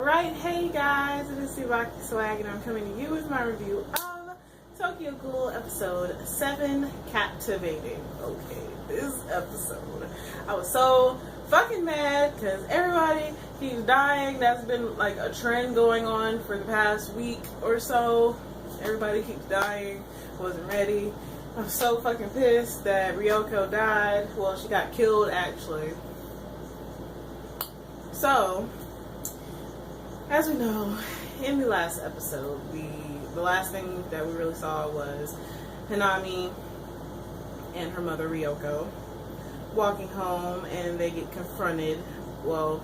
Right, hey guys, it is TsubakiSwagg and I'm coming to you with my review of Tokyo Ghoul episode 7, Captivating. Okay, this episode, I was so fucking mad because everybody keeps dying. That's been like a trend going on for the past week or so. Everybody keeps dying. Wasn't ready. I'm so fucking pissed that Ryoko died. Well, she got killed actually. So, as we know, in the last episode, the last thing that we really saw was Hinami and her mother Ryoko walking home, and they get confronted. Well,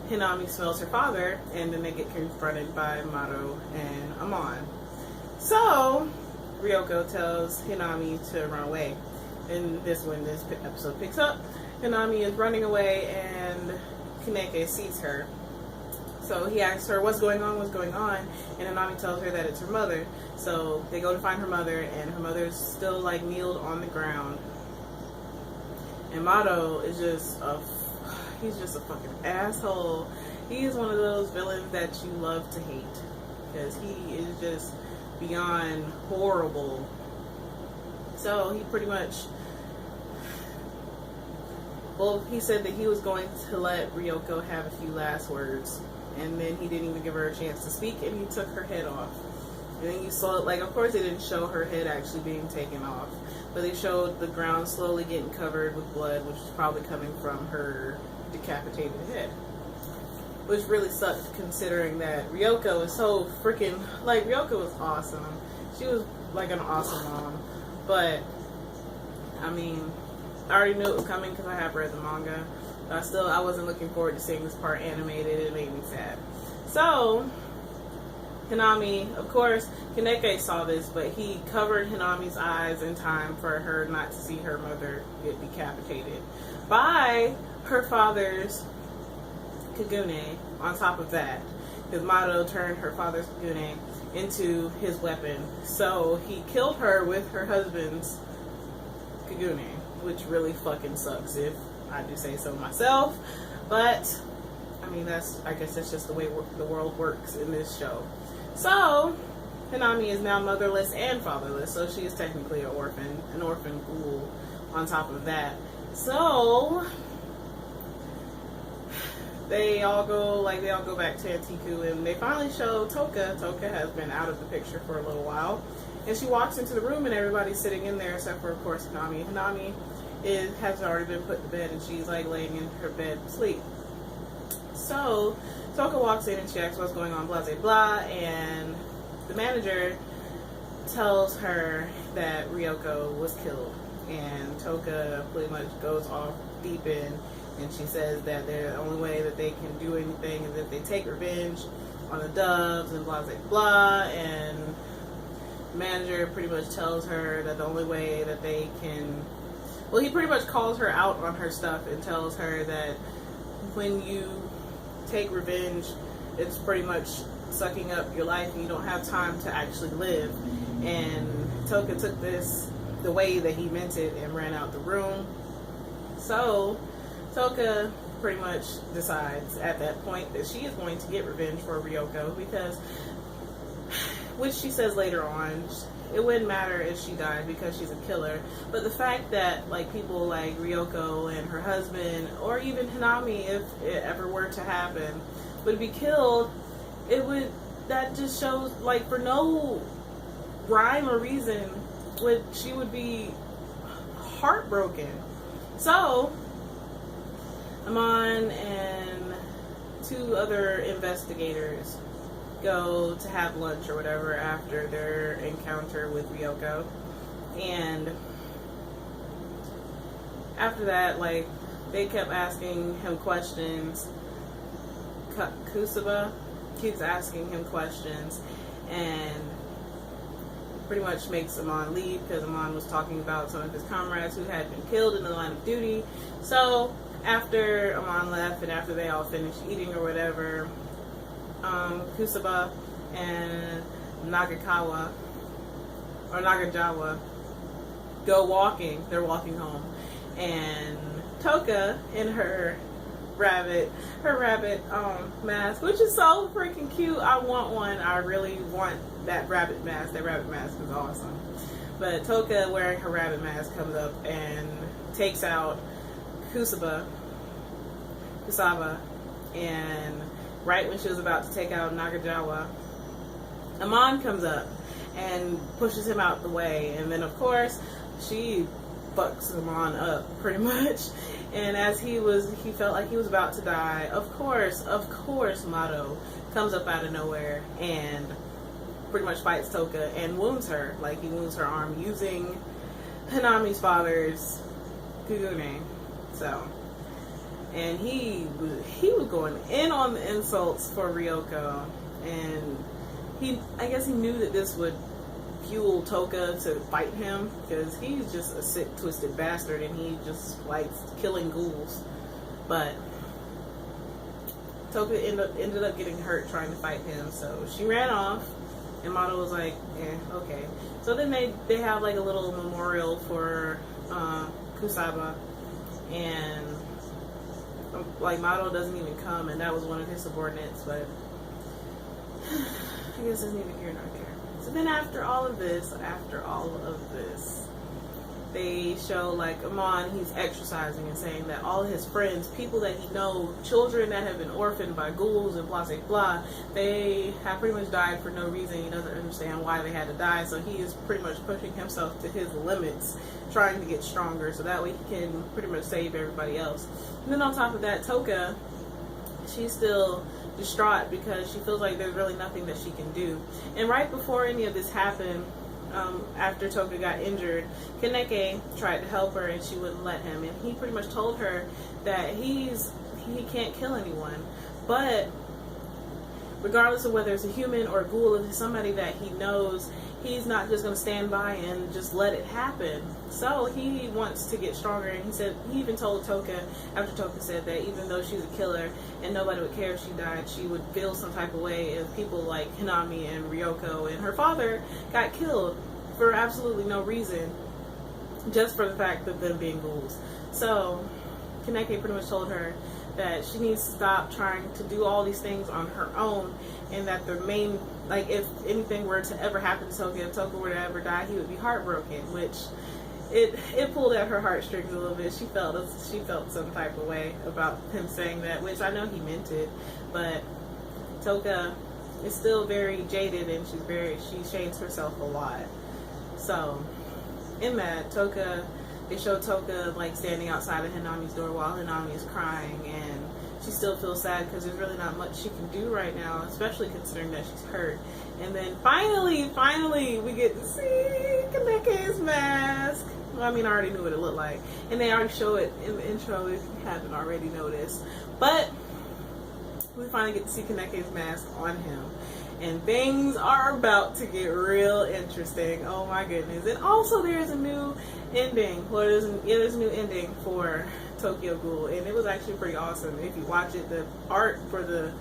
Hinami smells her father, and then they get confronted by Mato and Amon. So, Ryoko tells Hinami to run away. And when this episode picks up, Hinami is running away, and Kaneki sees her. So he asks her what's going on, and Hinami tells her that it's her mother. So they go to find her mother, and her mother's still like kneeled on the ground. And Mato is he's just a fucking asshole. He is one of those villains that you love to hate, because he is just beyond horrible. So he pretty much, well, he said that he was going to let Ryoko have a few last words, and then he didn't even give her a chance to speak, and he took her head off. And then you saw, like, of course they didn't show her head actually being taken off, but they showed the ground slowly getting covered with blood, which is probably coming from her decapitated head. Which really sucked, considering that Ryoko is so freaking, like, Ryoko was awesome. She was like an awesome mom, but I mean, I already knew it was coming because I have read the manga. But I wasn't looking forward to seeing this part animated. It made me sad. So, Hinami, of course, Kaneki saw this, but he covered Hinami's eyes in time for her not to see her mother get decapitated by her father's Kagune. On top of that, because Mato turned her father's Kagune into his weapon. So he killed her with her husband's Kagune, which really fucking sucks if I do say so myself. But I mean, I guess that's just the way the world works in this show. So Hinami is now motherless and fatherless, so she is technically an orphan ghoul on top of that. So they all go back to Antiku, and they finally show Toka. Toka has been out of the picture for a little while, and she walks into the room, and everybody's sitting in there except for, of course, Hinami. Hinami has already been put to bed, and she's like laying in her bed asleep. So Toka walks in and she asks what's going on, blah blah blah, and the manager tells her that Ryoko was killed, and Toka pretty much goes off deep end. And she says that the only way that they can do anything is if they take revenge on the Doves and blah, blah, blah. And the manager pretty much tells her that the only way that they can... Well, he pretty much calls her out on her stuff and tells her that when you take revenge, it's pretty much sucking up your life and you don't have time to actually live. And Toka took this the way that he meant it and ran out the room. So Toka pretty much decides at that point that she is going to get revenge for Ryoko, because, which she says later on, it wouldn't matter if she died because she's a killer. But the fact that like people like Ryoko and her husband, or even Hinami, if it ever were to happen, would be killed, that just shows, like, for no rhyme or reason she would be heartbroken. So Amon and two other investigators go to have lunch or whatever after their encounter with Ryoko. And after that, like, they kept asking him questions. Tsuba keeps asking him questions and pretty much makes Amon leave, because Amon was talking about some of his comrades who had been killed in the line of duty. So after Amon left and after they all finished eating or whatever, Tsuba and Nagajawa go walking. They're walking home, and Toka in her her rabbit mask, which is so freaking cute. I want one. I really want that rabbit mask. That rabbit mask is awesome. But Toka, wearing her rabbit mask, comes up and takes out Kusaba, and right when she was about to take out Nagajawa, Amon comes up and pushes him out the way, and then of course she fucks Amon up pretty much. And as he felt like he was about to die, of course Mato comes up out of nowhere and pretty much fights Toka and wounds her. Like, he wounds her arm using Hanami's father's Kugune. So, and he was going in on the insults for Ryoko, and I guess he knew that this would fuel Toka to fight him, because he's just a sick, twisted bastard, and he just likes killing ghouls. But Toka ended up getting hurt trying to fight him, so she ran off, and Mato was like, okay. So then they have like a little memorial for Kusaba, and like Mato doesn't even come, and that was one of his subordinates, but I guess it's neither here nor there. So then after all of this, they show like Amon, he's exercising and saying that all his friends, people that he knows, children that have been orphaned by ghouls and blah, blah, blah, they have pretty much died for no reason. He doesn't understand why they had to die, so he is pretty much pushing himself to his limits, trying to get stronger, so that way he can pretty much save everybody else. And then on top of that, Toka, she's still distraught because she feels like there's really nothing that she can do. And right before any of this happened, after Toka got injured, Kaneki tried to help her and she wouldn't let him, and he pretty much told her that he can't kill anyone, but regardless of whether it's a human or a ghoul, if it's somebody that he knows, he's not just going to stand by and just let it happen. So he wants to get stronger, and he even told Toka, after Toka said that even though she's a killer and nobody would care if she died, she would feel some type of way if people like Hinami and Ryoko and her father got killed for absolutely no reason, just for the fact of them being ghouls. So Kaneki pretty much told her that she needs to stop trying to do all these things on her own, and that the main, like, if anything were to ever happen to Toka, if Toka were to ever die, he would be heartbroken, which it pulled at her heartstrings a little bit. She felt some type of way about him saying that, which I know he meant it, but Toka is still very jaded, and she shames herself a lot. So in that, they show Toka like standing outside of Hinami's door while Hinami is crying, and she still feels sad because there's really not much she can do right now, especially considering that she's hurt. And then finally, we get to see Kaneki's mask. Well, I mean, I already knew what it looked like, and they already show it in the intro if you haven't already noticed. But we finally get to see Kaneki's mask on him, and things are about to get real interesting. Oh my goodness. And also there's a new ending. Well, there's a new ending for Tokyo Ghoul, and it was actually pretty awesome. If you watch it, the art for the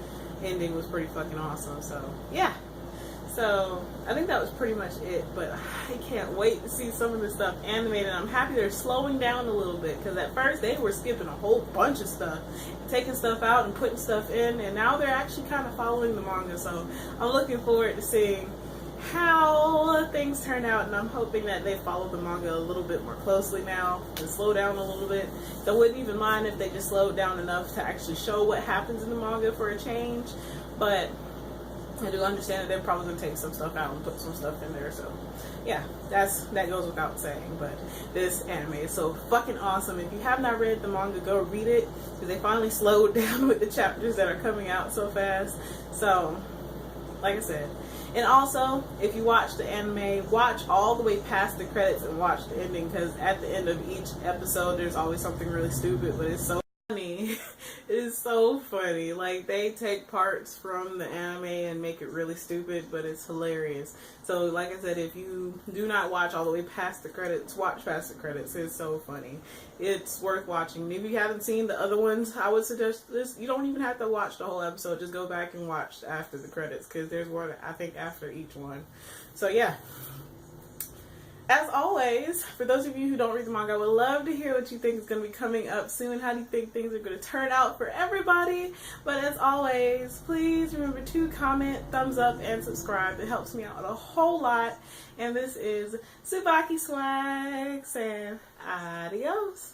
ending was pretty fucking awesome. So yeah, so I think that was pretty much it, but I can't wait to see some of this stuff animated. I'm happy they're slowing down a little bit, because at first they were skipping a whole bunch of stuff, taking stuff out and putting stuff in, and now they're actually kind of following the manga. So I'm looking forward to seeing how things turn out, and I'm hoping that they follow the manga a little bit more closely now and slow down a little bit. So I wouldn't even mind if they just slowed down enough to actually show what happens in the manga for a change, but I do understand that they're probably going to take some stuff out and put some stuff in there. So yeah, that goes without saying. But this anime is so fucking awesome. If you have not read the manga, go read it, because they finally slowed down with the chapters that are coming out so fast. So like I said, and also, if you watch the anime, watch all the way past the credits and watch the ending, because at the end of each episode, there's always something really stupid, but it's so funny. It's so funny. Like, they take parts from the anime and make it really stupid, but it's hilarious. So, like I said, if you do not watch all the way past the credits, watch past the credits. It's so funny. It's worth watching. If you haven't seen the other ones, I would suggest this. You don't even have to watch the whole episode. Just go back and watch after the credits, because there's one, I think, after each one. So, yeah. as always, for those of you who don't read the manga, I would love to hear what you think is going to be coming up soon. How do you think things are going to turn out for everybody? But as always, please remember to comment, thumbs up, and subscribe. It helps me out a whole lot. And this is TsubakiSwagg saying adios.